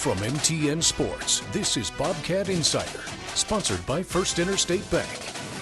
From MTN Sports, this is Bobcat Insider, sponsored by First Interstate Bank.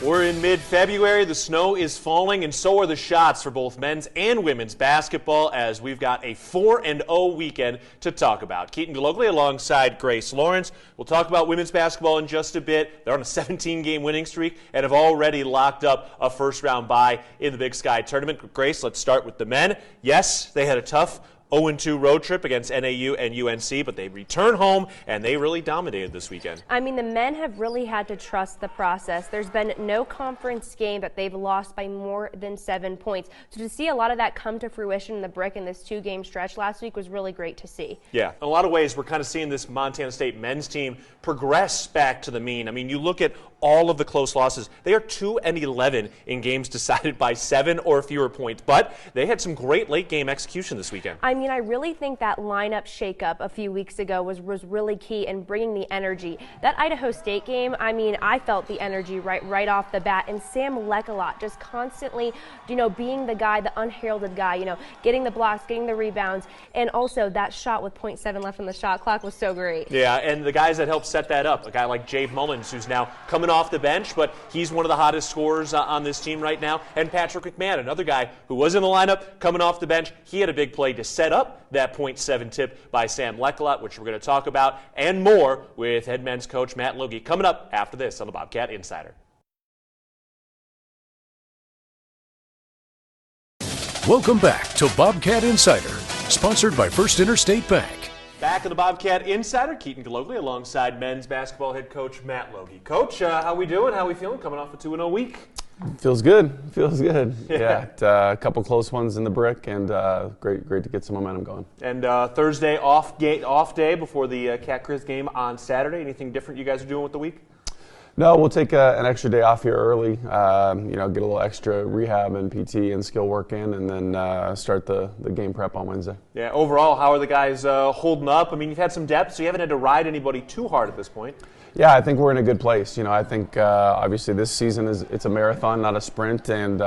We're in mid-February, the snow is falling, and so are the shots for both men's and women's basketball as we've got a 4-0 weekend to talk about. Keaton Galogli alongside Grace Lawrence. We'll talk about women's basketball in just a bit. They're on a 17-game winning streak and have already locked up a first-round bye in the Big Sky tournament. Grace, let's start with the men. Yes, they had a tough 0-2 road trip against NAU and UNC, but they return home, and they really dominated this weekend. I mean, the men have really had to trust the process. There's been no conference game that they've lost by more than 7 points. So to see a lot of that come to fruition in the Brick in this 2-game stretch last week was really great to see. Yeah, in a lot of ways, we're kind of seeing this Montana State men's team progress back to the mean. I mean, you look at all of the close losses. They are 2-11 in games decided by 7 or fewer points, but they had some great late-game execution this weekend. I really think that lineup shakeup a few weeks ago was really key in bringing the energy. That Idaho State game, I felt the energy right off the bat, and Sam Lekalot just constantly, being the guy, the unheralded guy, getting the blocks, getting the rebounds, and also that shot with 0.7 left on the shot clock was so great. Yeah, and the guys that helped set that up, a guy like Jave Mullins, who's now coming off the bench, but he's one of the hottest scorers on this team right now, and Patrick McMahon, another guy who was in the lineup, coming off the bench. He had a big play to set up that 0.7 tip by Sam Lekalot, which we're going to talk about, and more with head men's coach Matt Logie coming up after this on the Bobcat Insider. Welcome back to Bobcat Insider, sponsored by First Interstate Bank. Back in the Bobcat Insider, Keaton Galogli alongside men's basketball head coach Matt Logie. Coach, how we doing? How we feeling coming off a 2-0 week? Feels good. Yeah, a couple close ones in the Brick, and great to get some momentum going. And Thursday off day before the Cat Chris game on Saturday. Anything different you guys are doing with the week? No, we'll take an extra day off here early. Get a little extra rehab and PT and skill work in, and then start the game prep on Wednesday. Yeah. Overall, how are the guys holding up? I mean, you've had some depth, so you haven't had to ride anybody too hard at this point. Yeah, I think we're in a good place. I think obviously this season it's a marathon, not a sprint, and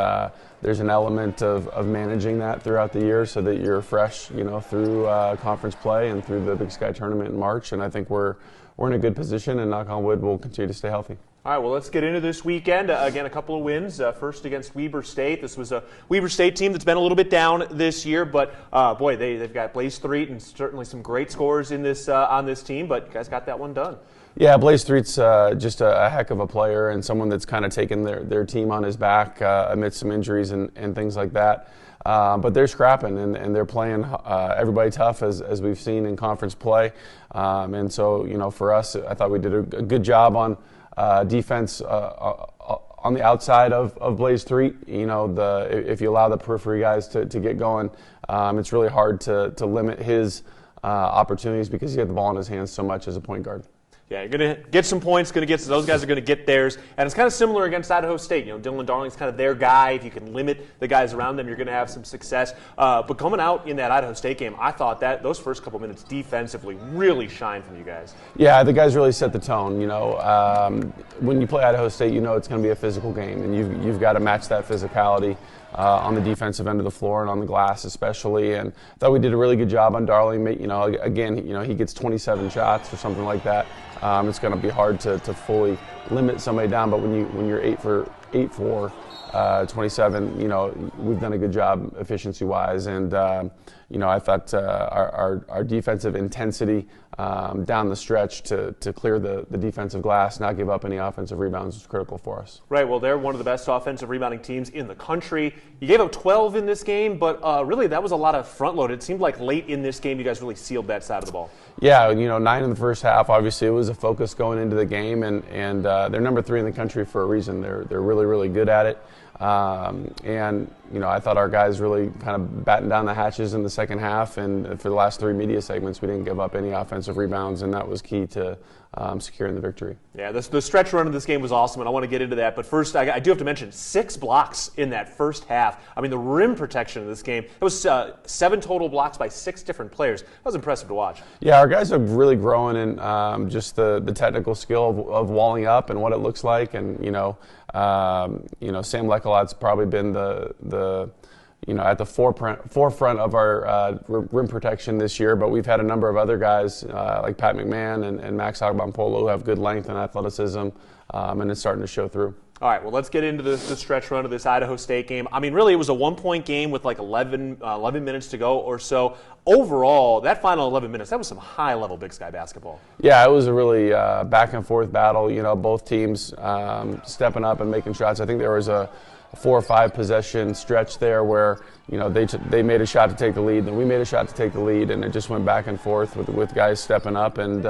there's an element of managing that throughout the year so that you're fresh, through conference play and through the Big Sky tournament in March. And I think we're in a good position, and knock on wood, we'll continue to stay healthy. All right, well, let's get into this weekend. Again, a couple of wins. First against Weber State. This was a Weber State team that's been a little bit down this year, but boy, they've got Blaze Threet and certainly some great scores in this on this team. But you guys got that one done. Yeah, Blaze Threet's just a heck of a player and someone that's kind of taken their team on his back amidst some injuries and things like that. But they're scrapping and they're playing everybody tough as we've seen in conference play. And so, for us, I thought we did a good job on defense on the outside of Blaze Threet. If you allow the periphery guys to get going, it's really hard to limit his opportunities because he had the ball in his hands so much as a point guard. Yeah, you're going to get some points, those guys are going to get theirs. And it's kind of similar against Idaho State. Dylan Darling's kind of their guy. If you can limit the guys around them, you're going to have some success. But coming out in that Idaho State game, I thought that those first couple minutes defensively really shined from you guys. Yeah, the guys really set the tone. When you play Idaho State, it's going to be a physical game, and you've got to match that physicality on the defensive end of the floor and on the glass especially. And I thought we did a really good job on Darling. Again, he gets 27 shots or something like that. It's going to be hard to fully limit somebody down, but when you're 8 for 27, we've done a good job efficiency-wise, and I thought our defensive intensity down the stretch to clear the defensive glass, not give up any offensive rebounds was critical for us. Right, well, they're one of the best offensive rebounding teams in the country. You gave up 12 in this game, but really that was a lot of front-load. It seemed like late in this game you guys really sealed that side of the ball. Yeah, 9 in the first half. Obviously, it was a focus going into the game, and they're number 3 in the country for a reason. They're really, really good at it. And I thought our guys really kind of battened down the hatches in the second half, and for the last 3 media segments, we didn't give up any offensive rebounds, and that was key to securing the victory. Yeah, the stretch run of this game was awesome, and I want to get into that. But first, I do have to mention 6 blocks in that first half. I mean, the rim protection in this game, it was 7 total blocks by 6 different players. That was impressive to watch. Yeah, our guys are really growing in just the technical skill of walling up and what it looks like, and Sam Lekalot's probably been the at the forefront of our rim protection this year, but we've had a number of other guys like Pat McMahon and Max Agbampolo who have good length and athleticism, and it's starting to show through. All right, well, let's get into the stretch run of this Idaho State game. I mean, really, it was a one-point game with like 11 minutes to go or so. Overall, that final 11 minutes, that was some high-level Big Sky basketball. Yeah, it was a really back-and-forth battle. Both teams stepping up and making shots. I think there was a 4 or 5 possession stretch there where they made a shot to take the lead, then we made a shot to take the lead, and it just went back and forth with guys stepping up. And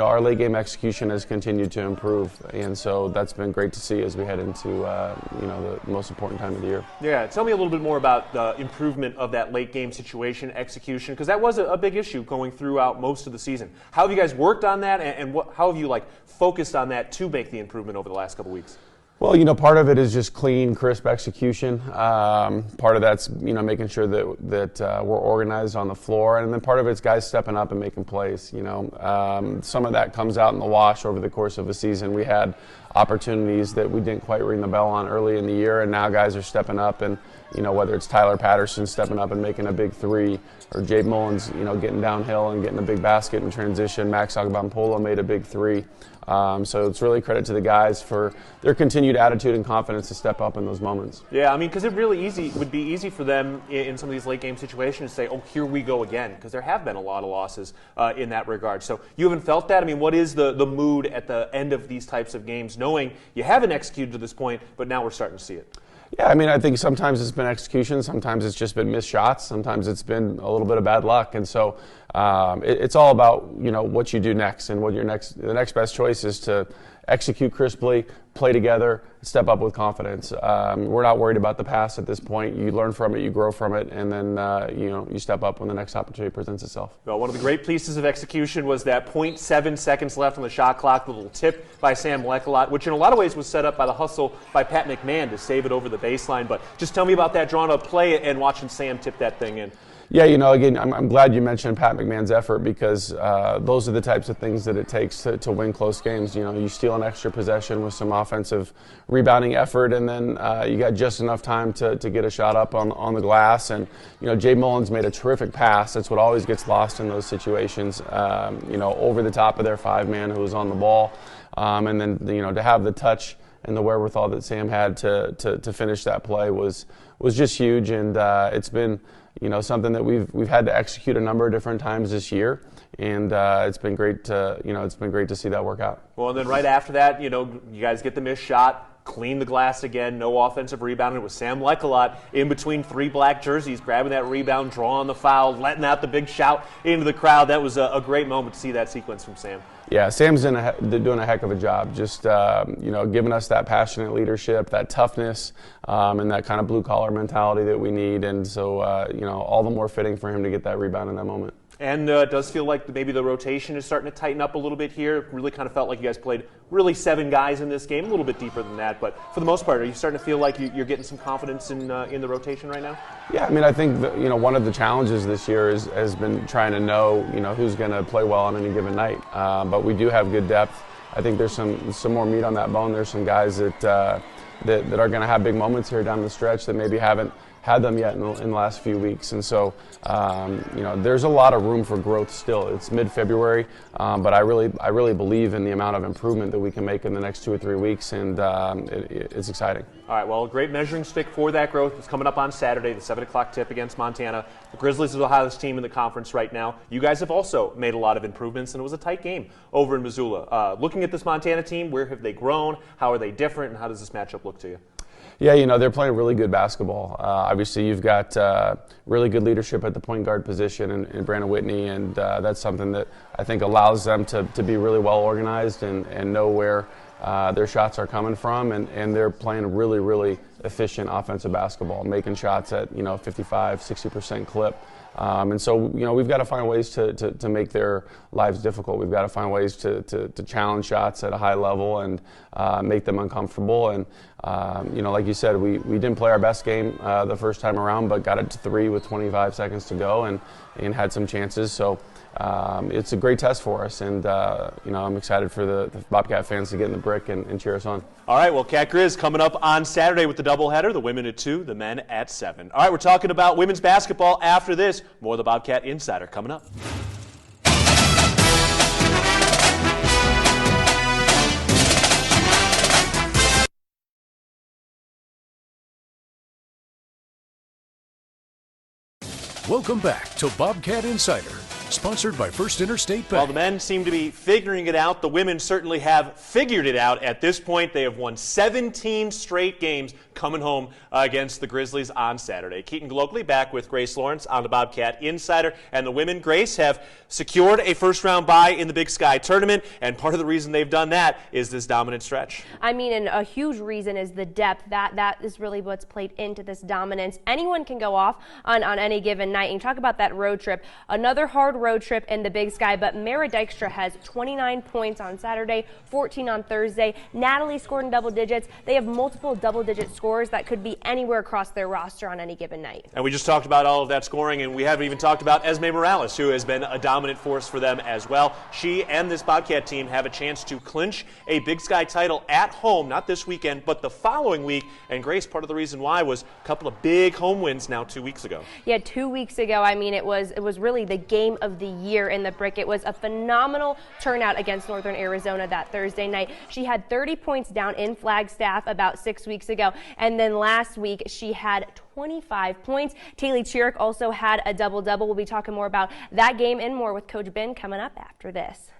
our late game execution has continued to improve, and so that's been great to see as we head into the most important time of the year. Yeah, tell me a little bit more about the improvement of that late game situation execution, because that was a big issue going throughout most of the season. How have you guys worked on that, and how have you focused on that to make the improvement over the last couple weeks? Well, part of it is just clean, crisp execution. Part of that's, making sure that we're organized on the floor. And then part of it's guys stepping up and making plays. Some of that comes out in the wash over the course of a season. We had opportunities that we didn't quite ring the bell on early in the year, and now guys are stepping up. And, whether it's Tyler Patterson stepping up and making a big three, or Jade Mullins, getting downhill and getting a big basket in transition. Max Agbampolo made a big three. So it's really credit to the guys for their continued attitude and confidence to step up in those moments. Yeah, I mean, because it really would be easy for them in some of these late game situations to say, oh, here we go again, because there have been a lot of losses in that regard. So you haven't felt that? I mean, what is the mood at the end of these types of games, knowing you haven't executed to this point, but now we're starting to see it? Yeah, I mean, I think sometimes it's been execution, sometimes it's just been missed shots, sometimes it's been a little bit of bad luck, and so it's all about what you do next, and what the next best choice is to execute crisply, play together, step up with confidence. We're not worried about the past at this point. You learn from it, you grow from it, and then you step up when the next opportunity presents itself. Well, one of the great pieces of execution was that 0.7 seconds left on the shot clock, the little tip by Sam Lekalot, which in a lot of ways was set up by the hustle by Pat McMahon to save it over the baseline. But just tell me about that drawn-up play and watching Sam tip that thing in. Yeah, again, I'm glad you mentioned Pat McMahon's effort, because those are the types of things that it takes to win close games. You steal an extra possession with some offensive rebounding effort, and then you got just enough time to get a shot up on the glass. And, Jay Mullins made a terrific pass. That's what always gets lost in those situations, over the top of their 5-man who was on the ball. And then, to have the touch and the wherewithal that Sam had to finish that play was just huge. And it's been something that we've had to execute a number of different times this year, and it's been great to see that work out. Well, and then right after that, you guys get the missed shot, clean the glass again, no offensive rebound. It was Sam Lekalot in between 3 black jerseys, grabbing that rebound, drawing the foul, letting out the big shout into the crowd. That was a great moment to see that sequence from Sam. Yeah, Sam's doing a heck of a job, just giving us that passionate leadership, that toughness, and that kind of blue-collar mentality that we need. And so, all the more fitting for him to get that rebound in that moment. And it does feel like maybe the rotation is starting to tighten up a little bit here. Really kind of felt like you guys played really 7 guys in this game, a little bit deeper than that. But for the most part, are you starting to feel like you're getting some confidence in the rotation right now? Yeah, I mean, I think one of the challenges this year has been trying to know who's going to play well on any given night. But we do have good depth. I think there's some more meat on that bone. There's some guys that are going to have big moments here down the stretch that maybe haven't had them yet in the last few weeks. And so, there's a lot of room for growth still. It's mid-February, but I really believe in the amount of improvement that we can make in the next 2 or 3 weeks, and it's exciting. All right, well, a great measuring stick for that growth is coming up on Saturday, the 7 o'clock tip against Montana. The Grizzlies are the hottest team in the conference right now. You guys have also made a lot of improvements, and it was a tight game over in Missoula. Looking at this Montana team, where have they grown? How are they different, and how does this matchup look to you? Yeah, they're playing really good basketball. Obviously, you've got really good leadership at the point guard position in Brandon Whitney, and that's something that I think allows them to be really well organized and know where their shots are coming from, and they're playing really, really efficient offensive basketball, making shots at 55, 60% clip. And so, we've got to find ways to make their lives difficult. We've got to find ways to challenge shots at a high level and make them uncomfortable. And, like you said, we didn't play our best game the first time around, but got it to 3 with 25 seconds to go and had some chances. So it's a great test for us, and I'm excited for the Bobcat fans to get in the brick and cheer us on. All right, well, Cat Grizz coming up on Saturday with the doubleheader, the women at 2, the men at 7. All right, we're talking about women's basketball after this. More of the Bobcat Insider coming up. Welcome back to Bobcat Insider, sponsored by First Interstate Bank. While the men seem to be figuring it out, the women certainly have figured it out at this point. They have won 17 straight games coming home against the Grizzlies on Saturday. Keaton Glockley back with Grace Lawrence on the Bobcat Insider. And the women, Grace, have secured a first-round bye in the Big Sky tournament, and part of the reason they've done that is this dominant stretch. I mean, and a huge reason is the depth. That is really what's played into this dominance. Anyone can go off on any given night. And talk about that road trip. Another hard road trip in the Big Sky, but Mara Dykstra has 29 points on Saturday, 14 on Thursday. Natalie scored in double digits. They have multiple double-digit scores that could be anywhere across their roster on any given night. And we just talked about all of that scoring, and we haven't even talked about Esme Morales, who has been a dominant force for them as well. She and this Bobcat team have a chance to clinch a Big Sky title at home, not this weekend, but the following week. And Grace, part of the reason why was a couple of big home wins now 2 weeks ago. Yeah, 2 weeks ago, I mean, it was really the game of the year in the Brick. It was a phenomenal turnout against Northern Arizona that Thursday night. She had 30 points down in Flagstaff about 6 weeks ago, and then last week she had 25 points. Taylor Chiric also had a double-double. We'll be talking more about that game and more with Coach Ben coming up after this.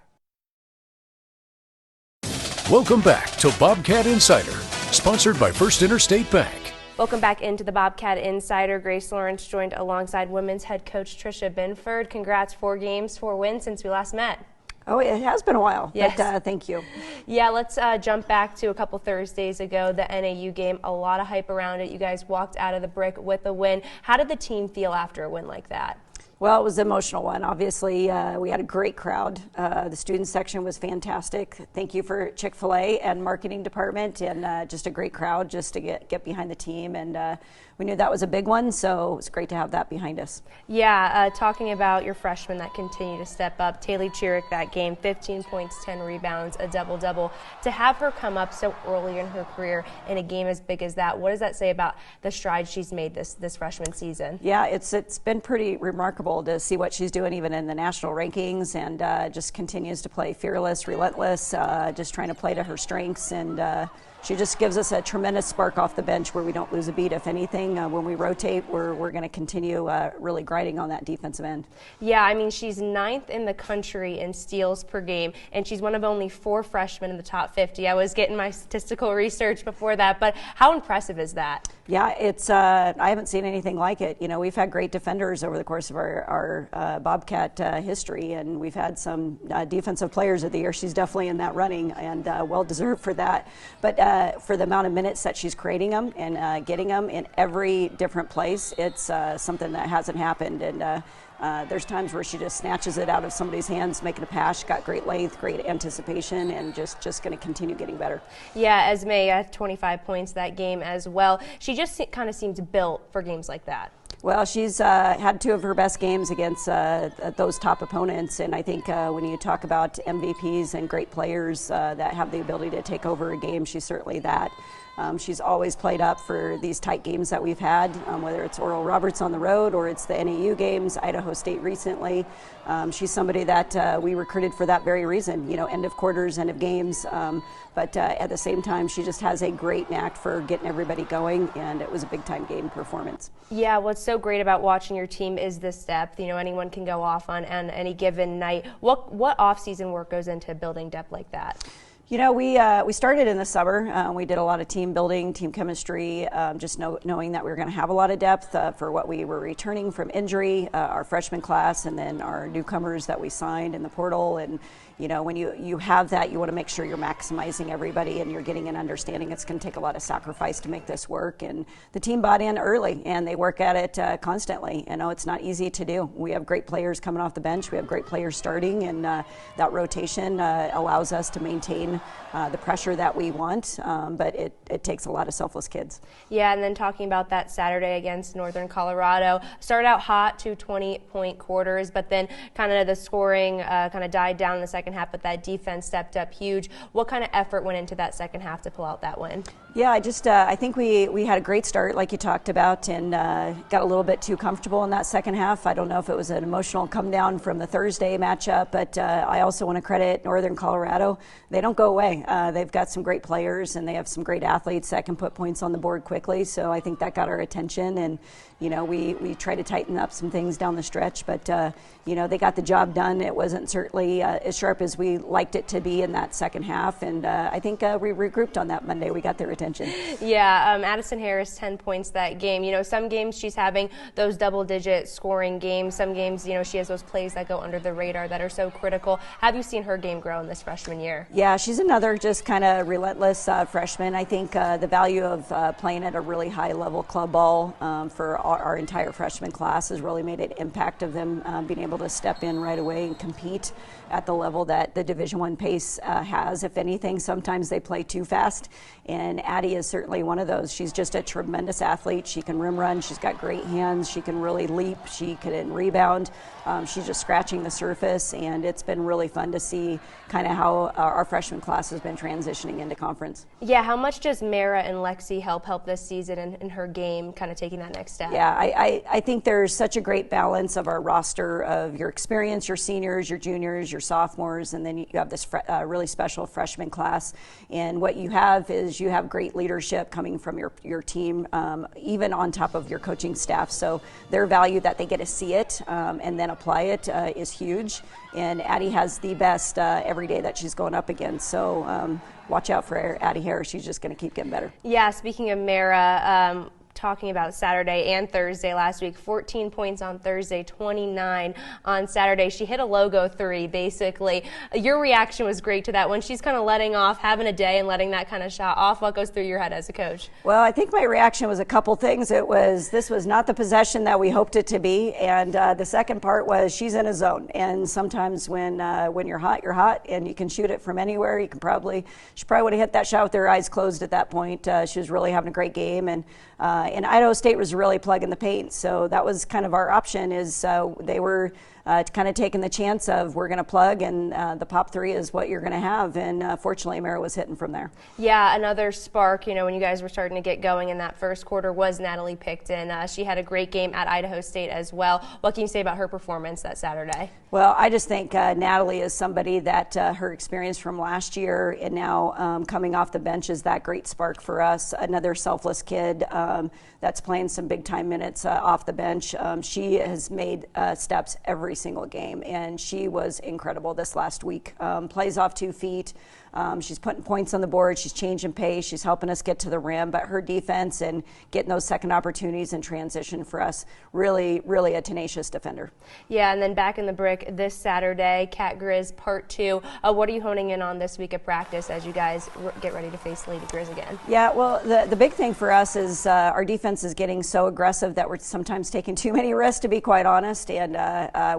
Welcome back to Bobcat Insider, sponsored by First Interstate Bank. Welcome back into the Bobcat Insider. Grace Lawrence joined alongside women's head coach Tricia Binford. Congrats, 4 games, 4 wins since we last met. Oh, it has been a while, yes. But thank you. Yeah, let's jump back to a couple Thursdays ago, the NAU game. A lot of hype around it. You guys walked out of the Brick with a win. How did the team feel after a win like that? Well, it was an emotional one. Obviously, we had a great crowd. The student section was fantastic. Thank you for Chick-fil-A and marketing department, and just a great crowd just to get behind the team. And we knew that was a big one, so it was great to have that behind us. Yeah, talking about your freshmen that continue to step up. Taylor Chiric that game, 15 points, 10 rebounds, a double-double. To have her come up so early in her career in a game as big as that, what does that say about the strides she's made this freshman season? Yeah, it's been pretty remarkable to see what she's doing even in the national rankings, and just continues to play fearless, relentless, just trying to play to her strengths, and she just gives us a tremendous spark off the bench where we don't lose a beat. If anything, when we rotate, we're going to continue really grinding on that defensive end. Yeah, I mean, she's 9th in the country in steals per game, and she's one of only 4 freshmen in the top 50. I was getting my statistical research before that, but how impressive is that? Yeah, it's I haven't seen anything like it. You know, we've had great defenders over the course of our Bobcat history, and we've had some defensive players of the year. She's definitely in that running, and well-deserved for that. But for the amount of minutes that she's creating them and getting them in every different place, it's something that hasn't happened. And there's times where she just snatches it out of somebody's hands, making a pass. She's got great length, great anticipation, and just going to continue getting better. Yeah, Esme had 25 points that game as well. She just kind of seems built for games like that. Well, she's had 2 of her best games against those top opponents, and I think when you talk about MVPs and great players that have the ability to take over a game, she's certainly that. She's always played up for these tight games that we've had, whether it's Oral Roberts on the road or it's the NAU games, Idaho State recently. She's somebody that we recruited for that very reason, you know, end of quarters, end of games. But at the same time, she just has a great knack for getting everybody going, and it was a big-time game performance. Yeah, what's so great about watching your team is this depth. You know, anyone can go off on any given night. What off-season work goes into building depth like that? You know, we started in the summer. We did a lot of team building, team chemistry, just knowing that we were going to have a lot of depth for what we were returning from injury, our freshman class, and then our newcomers that we signed in the portal. And, you know, when you have that, you want to make sure you're maximizing everybody and you're getting an understanding. It's going to take a lot of sacrifice to make this work. And the team bought in early, and they work at it constantly. You know, it's not easy to do. We have great players coming off the bench. We have great players starting, and that rotation allows us to maintain the pressure that we want, but it takes a lot of selfless kids. Yeah, and then talking about that Saturday against Northern Colorado, started out hot, 2 20-point quarters, but then kind of the scoring kind of died down in the second half, but that defense stepped up huge. What kind of effort went into that second half to pull out that win? Yeah, I think we had a great start, like you talked about, and got a little bit too comfortable in that second half. I don't know if it was an emotional come down from the Thursday matchup, but I also want to credit Northern Colorado. They don't go away. They've got some great players, and they have some great athletes that can put points on the board quickly. So I think that got our attention, and we tried to tighten up some things down the stretch, but they got the job done. It wasn't certainly as sharp as we liked it to be in that second half, and I think we regrouped on that Monday. We got their attention. Yeah, Addison Harris, 10 points that game. Some games she's having those double-digit scoring games. Some games, she has those plays that go under the radar that are so critical. Have you seen her game grow in this freshman year? Yeah, she's another just kind of relentless freshman. I think the value of playing at a really high-level club ball for our entire freshman class has really made an impact of them being able to step in right away and compete at the level that the Division I pace has. If anything, sometimes they play too fast, and Addie is certainly one of those. She's just a tremendous athlete. She can rim run. She's got great hands. She can really leap. She can rebound. She's just scratching the surface, and it's been really fun to see kind of how our freshman class has been transitioning into conference. Yeah, how much does Mara and Lexi help this season in her game, kind of taking that next step? Yeah, I think there's such a great balance of our roster of your experience, your seniors, your juniors, your sophomores, and then you have this really special freshman class. And what you have is you have great leadership coming from your team, even on top of your coaching staff. So their value that they get to see it and then apply it is huge. And Addie has the best every day that she's going up against. So watch out for Addie Harris. She's just going to keep getting better. Yeah, speaking of Mara, talking about Saturday and Thursday last week, 14 points on Thursday, 29 on Saturday. She hit a logo 3, basically. Your reaction was great to that when she's kind of letting off, having a day and letting that kind of shot off. What goes through your head as a coach? Well, I think my reaction was a couple things. This was not the possession that we hoped it to be, and the second part was she's in a zone. And sometimes when you're hot, and you can shoot it from anywhere. She probably would have hit that shot with her eyes closed at that point. She was really having a great game, and Idaho State was really plugging the paint. So that was kind of our option. They were kind of taking the chance of we're going to plug, and the pop 3 is what you're going to have. And fortunately, Mara was hitting from there. Yeah, another spark, when you guys were starting to get going in that first quarter was Natalie Picton. She had a great game at Idaho State as well. What can you say about her performance that Saturday? Well, I just think Natalie is somebody that her experience from last year and now coming off the bench is that great spark for us. Another selfless kid that's playing some big-time minutes off the bench. She has made steps every single game, and she was incredible this last week. Plays off 2 feet. She's putting points on the board. She's changing pace. She's helping us get to the rim. But her defense and getting those second opportunities and transition for us, really, really a tenacious defender. Yeah, and then back in the brick this Saturday, Cat Grizz Part 2. What are you honing in on this week of practice as you guys get ready to face Lady Grizz again? Yeah, well, the big thing for us is our defense is getting so aggressive that we're sometimes taking too many risks, to be quite honest. And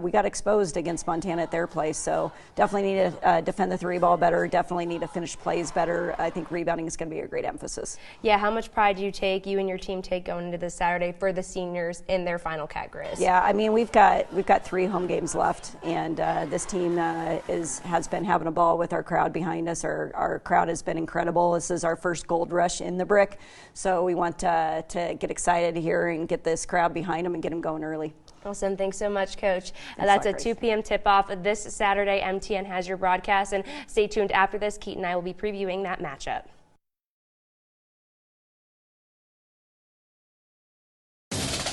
we got exposed against Montana at their place. So definitely need to defend the 3 ball better. Definitely need to finish plays better. I think rebounding is going to be a great emphasis. Yeah, how much pride do you and your team take going into this Saturday for the seniors in their final Cat Grizz? Yeah, I mean, we've got 3 home games left, and this team has been having a ball with our crowd behind us. Our crowd has been incredible. This is our first gold rush in the brick, so we want to get excited here and get this crowd behind them and get them going early. Awesome. Thanks so much, Coach. That's a 2 p.m. tip-off this Saturday. MTN has your broadcast, and stay tuned after this. Keaton and I will be previewing that matchup.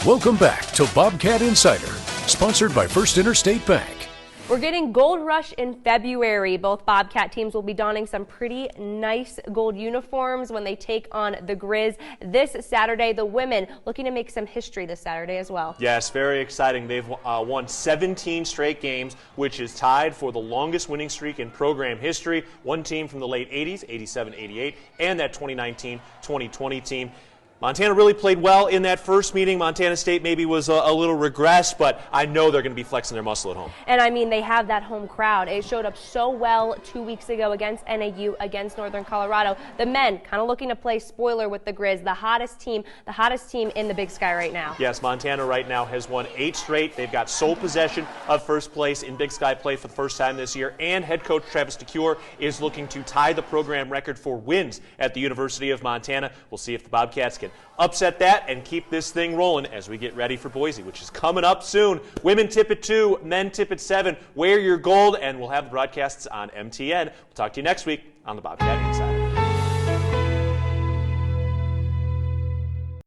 Welcome back to Bobcat Insider, sponsored by First Interstate Bank. We're getting Gold Rush in February. Both Bobcat teams will be donning some pretty nice gold uniforms when they take on the Grizz this Saturday. The women looking to make some history this Saturday as well. Yes, very exciting. They've won 17 straight games, which is tied for the longest winning streak in program history. One team from the late 80s, 87-88, and that 2019-2020 team. Montana really played well in that first meeting. Montana State maybe was a little regressed, but I know they're going to be flexing their muscle at home. And I mean, they have that home crowd. It showed up so well 2 weeks ago against NAU, against Northern Colorado. The men kind of looking to play spoiler with the Grizz, the hottest team in the Big Sky right now. Yes, Montana right now has won 8 straight. They've got sole possession of first place in Big Sky play for the first time this year, and head coach Travis DeCure is looking to tie the program record for wins at the University of Montana. We'll see if the Bobcats can upset that and keep this thing rolling as we get ready for Boise, which is coming up soon. Women tip at 2, men tip at 7. Wear your gold, and we'll have the broadcasts on MTN. We'll talk to you next week on the Bobcat Insider.